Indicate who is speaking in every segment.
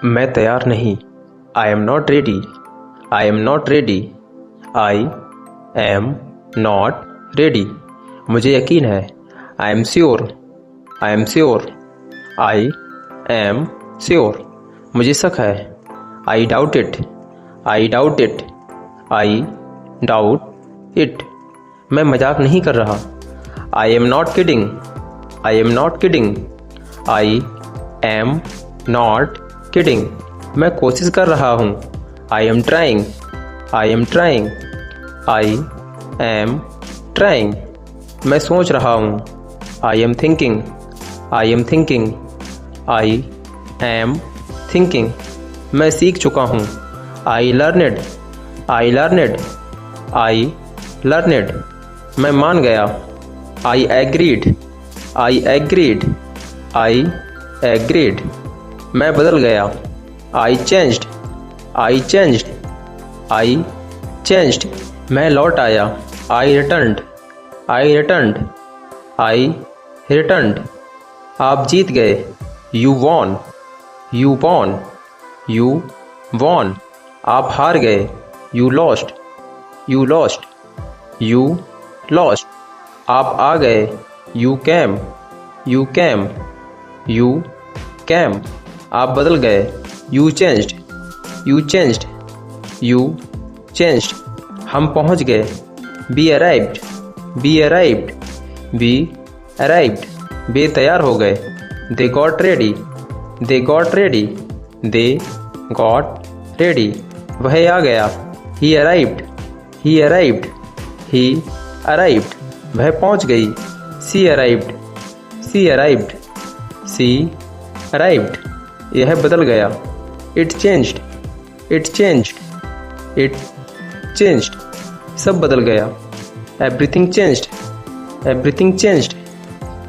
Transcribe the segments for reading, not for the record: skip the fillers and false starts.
Speaker 1: मैं तैयार नहीं। I am not ready. I am not ready. I am not ready. मुझे यकीन है। I am sure. I am sure. I am sure. मुझे शक है। I doubt it. I doubt it. I doubt it. मैं मजाक नहीं कर रहा। I am not kidding. I am not kidding. I am not kidding. मैं कोशिश कर रहा हूँ। I am trying. I am trying. I am trying. मैं सोच रहा हूँ। I am thinking. I am thinking. I am thinking. मैं सीख चुका हूँ। I learned. I learned. I learned. मैं मान गया। I agreed. I agreed. I agreed. मैं बदल गया। I changed. I changed. I changed. मैं लौट आया। I returned. I returned. I returned. आप जीत गए। You won. You won. You won. आप हार गए। You lost. You lost. You lost. आप आ गए। You came. You came. You came. आप बदल गए। You changed. You changed. You changed. हम पहुंच गए। We arrived. We arrived. We arrived. वे तैयार हो गए। They got ready. They got ready. They got ready. वह आ गया। He arrived. He arrived. He arrived. वह पहुंच गई। She arrived. She arrived. She arrived. यह बदल गया। It changed. It changed. It changed. सब बदल गया। Everything changed. Everything changed.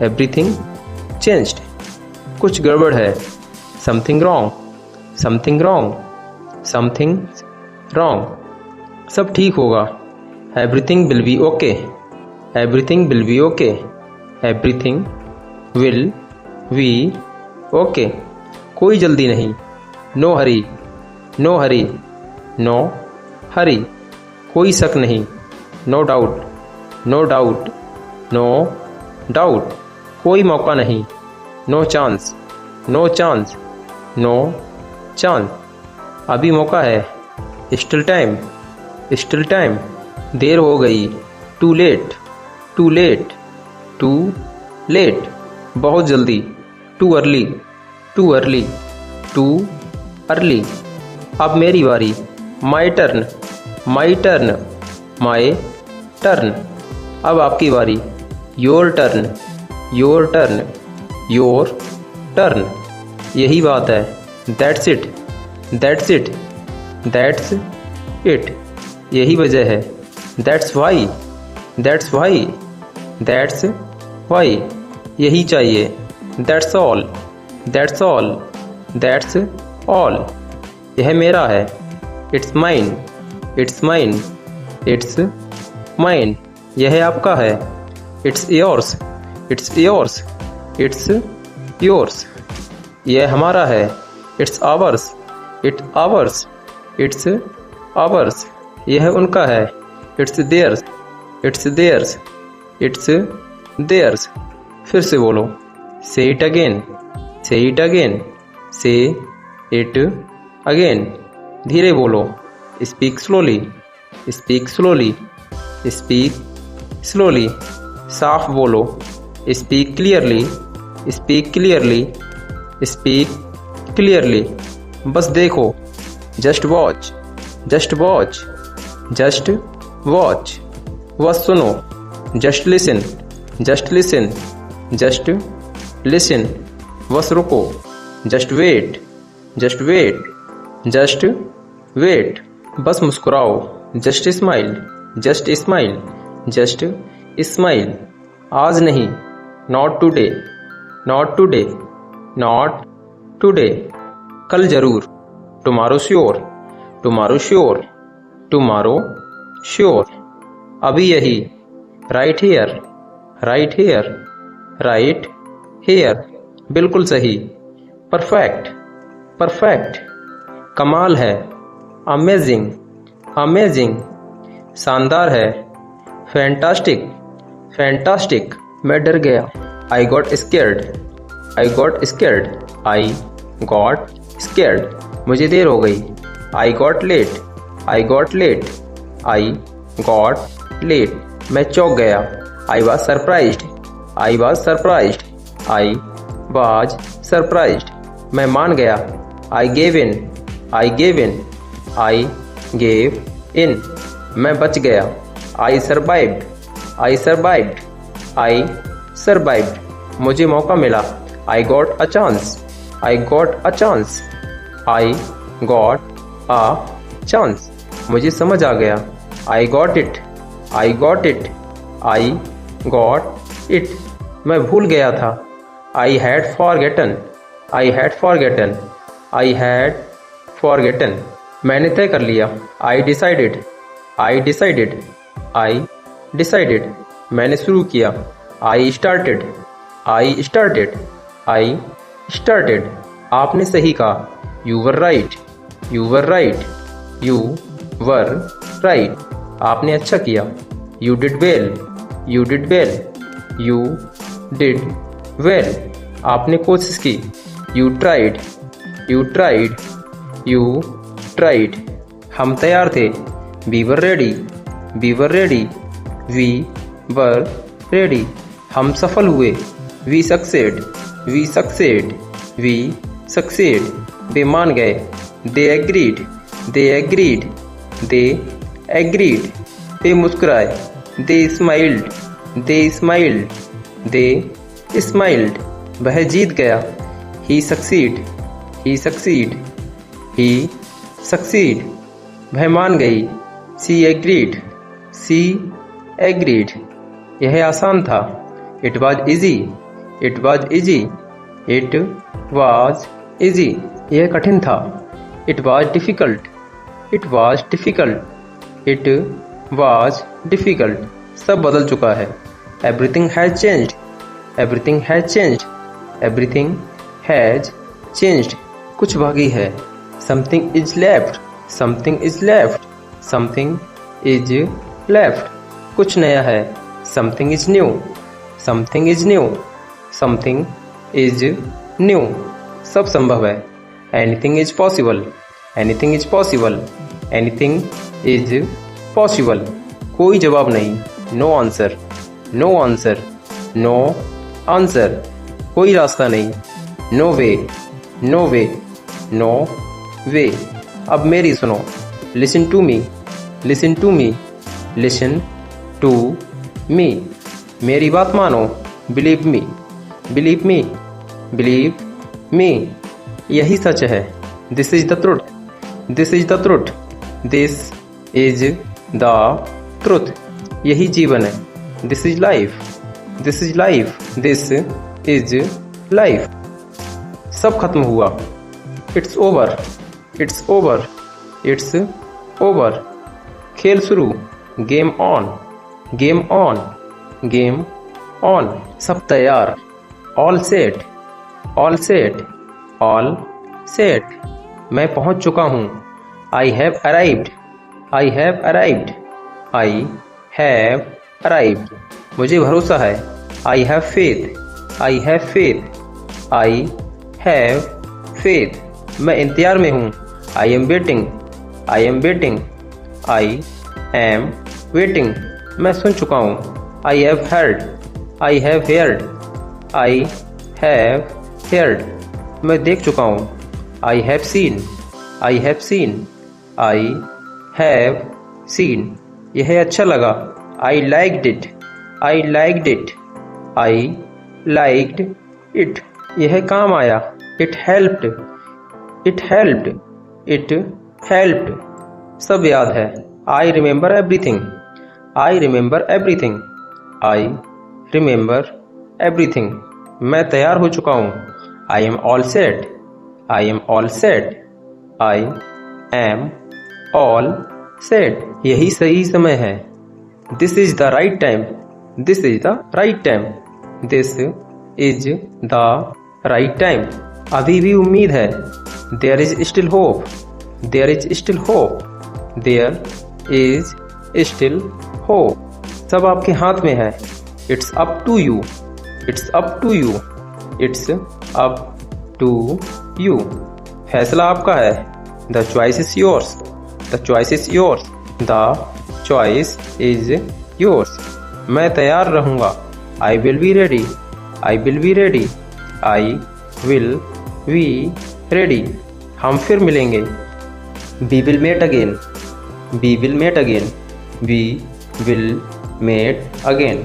Speaker 1: Everything changed. कुछ गड़बड़ है। Something wrong. Something wrong. Something wrong. सब ठीक होगा। Everything will be okay. Everything will be okay. Everything will be okay. कोई जल्दी नहीं। No hurry. No hurry. No hurry. कोई शक नहीं। No doubt. No doubt. No doubt. कोई मौका नहीं। No chance. No chance. No chance. अभी मौका है। Still time. Still time. Still हो गई। Too late. Too late. Too late. बहुत जल्दी। Too early. Too early. Too early. अब मेरी बारी। My turn. My turn. My turn. अब आपकी बारी। Your turn. Your turn. Your turn. यही बात है। That's it. That's it. That's it. यही वजह है। That's why. That's why. That's why. यही चाहिए। That's all. That's all. That's all. यह मेरा है। It's mine. It's mine. It's mine. यह आपका है। It's yours. It's yours. It's yours. यह हमारा है। It's ours. It's ours. It's ours. यह उनका है। It's theirs. It's theirs. It's theirs. फिर से बोलो। Say it again. Say it again. Say it again. धीरे बोलो। Speak slowly. Speak slowly. Speak slowly. साफ बोलो। Speak clearly. Speak clearly. Speak clearly. बस देखो। Just watch. Just watch. Just watch. बस सुनो। Just listen. Just listen. Just listen. बस रुको। Just wait. Just wait. Just wait. बस मुस्कुराओ। Just smile. Just smile. Just smile. आज नहीं। Not today. Not today. Not today. कल जरूर। Tomorrow sure. Tomorrow sure. Tomorrow sure. अभी यही। Right here. Right here. Right here. बिल्कुल सही। परफेक्ट। परफेक्ट, कमाल है, अमेजिंग, अमेजिंग, शानदार है, फैंटास्टिक, फैंटास्टिक, मैं डर गया, I got scared, I got scared, I got scared, मुझे देर हो गई, I got late, I got late, I got late, मैं चौंक गया, I was surprised, I was surprised, I was surprised, मैं मान गया, I gave in, I gave in, I gave in, मैं बच गया, I survived, I survived, I survived, मुझे मौका मिला, I got a chance, I got a chance, I got a chance, मुझे समझ आ गया, I got it, I got it, I got it, मैं भूल गया था, I had forgotten, I had forgotten, I had forgotten, मैंने तय कर लिया, I decided, I decided, I decided, मैंने शुरू किया, I started, I started, I started, आपने सही कहा, you were right, you were right, you were right, आपने अच्छा किया, you did well, you did well, you did well, आपने कोशिश की, you tried, you tried, you tried, हम तैयार थे, we were ready, we were ready, we were ready, हम सफल हुए, we succeed, we succeed, we succeed, वे मान गए, they agreed, they agreed, they agreed, वे मुस्कुराए, they smiled, they smiled, they smiled, वह जीत गया, he succeed, he succeed, he succeed, वह मान गई, सी एग्रीड, सी एग्रीड, यह आसान था, it was easy, it was easy, it was easy, यह कठिन था, it was difficult, it was difficult, it was difficult, सब बदल चुका है, everything has changed, everything has changed, everything has changed, कुछ बाकी है, something is left, something is left, something is left, कुछ नया है, something is new, something is new, something is new, सब संभव है, anything is possible, anything is possible, anything is possible, कोई जवाब नहीं, no answer, no answer, no answer, कोई रास्ता नहीं, no way, no way, no way, अब मेरी सुनो, listen to me, listen to me, listen to me, मेरी बात मानो, believe me, believe me, believe me, यही सच है, this is the truth, this is the truth, this is the truth, यही जीवन है, this is life, this is life, this is life, सब खत्म हुआ, it's over, it's over, it's over, खेल शुरू, game on, game on, game on, सब तैयार, all set, all set, all set, मैं पहुंच चुका हूं, I have arrived, I have arrived, I have arrived, मुझे भरोसा है, I have faith, I have faith, I have faith, मैं इंतजार में हूँ, I am waiting, I am waiting, I am waiting, मैं सुन चुका हूँ, I have heard, I have heard, I have heard, मैं देख चुका हूँ, I have seen, I have seen, I have seen, यह अच्छा लगा, I liked it, I liked it, I liked it, यह काम आया, it helped, it helped, it helped, सब याद है, I remember everything, I remember everything, I remember everything, मैं तैयार हो चुका हूँ, I am all set, I am all set, I am all set, यही सही समय है, this is the right time, this is the right time, this is the right time, अभी भी उम्मीद है। There is still hope. There is still hope. There is still hope. सब आपके हाथ में है। It's up to you. It's up to you. It's up to you. फैसला आपका है। The choice is yours. The choice is yours. The choice is yours. मैं तैयार रहूँगा। आई will be ready. I will be ready. I will be ready. हम फिर मिलेंगे। We will met again. We will met again. We will met again.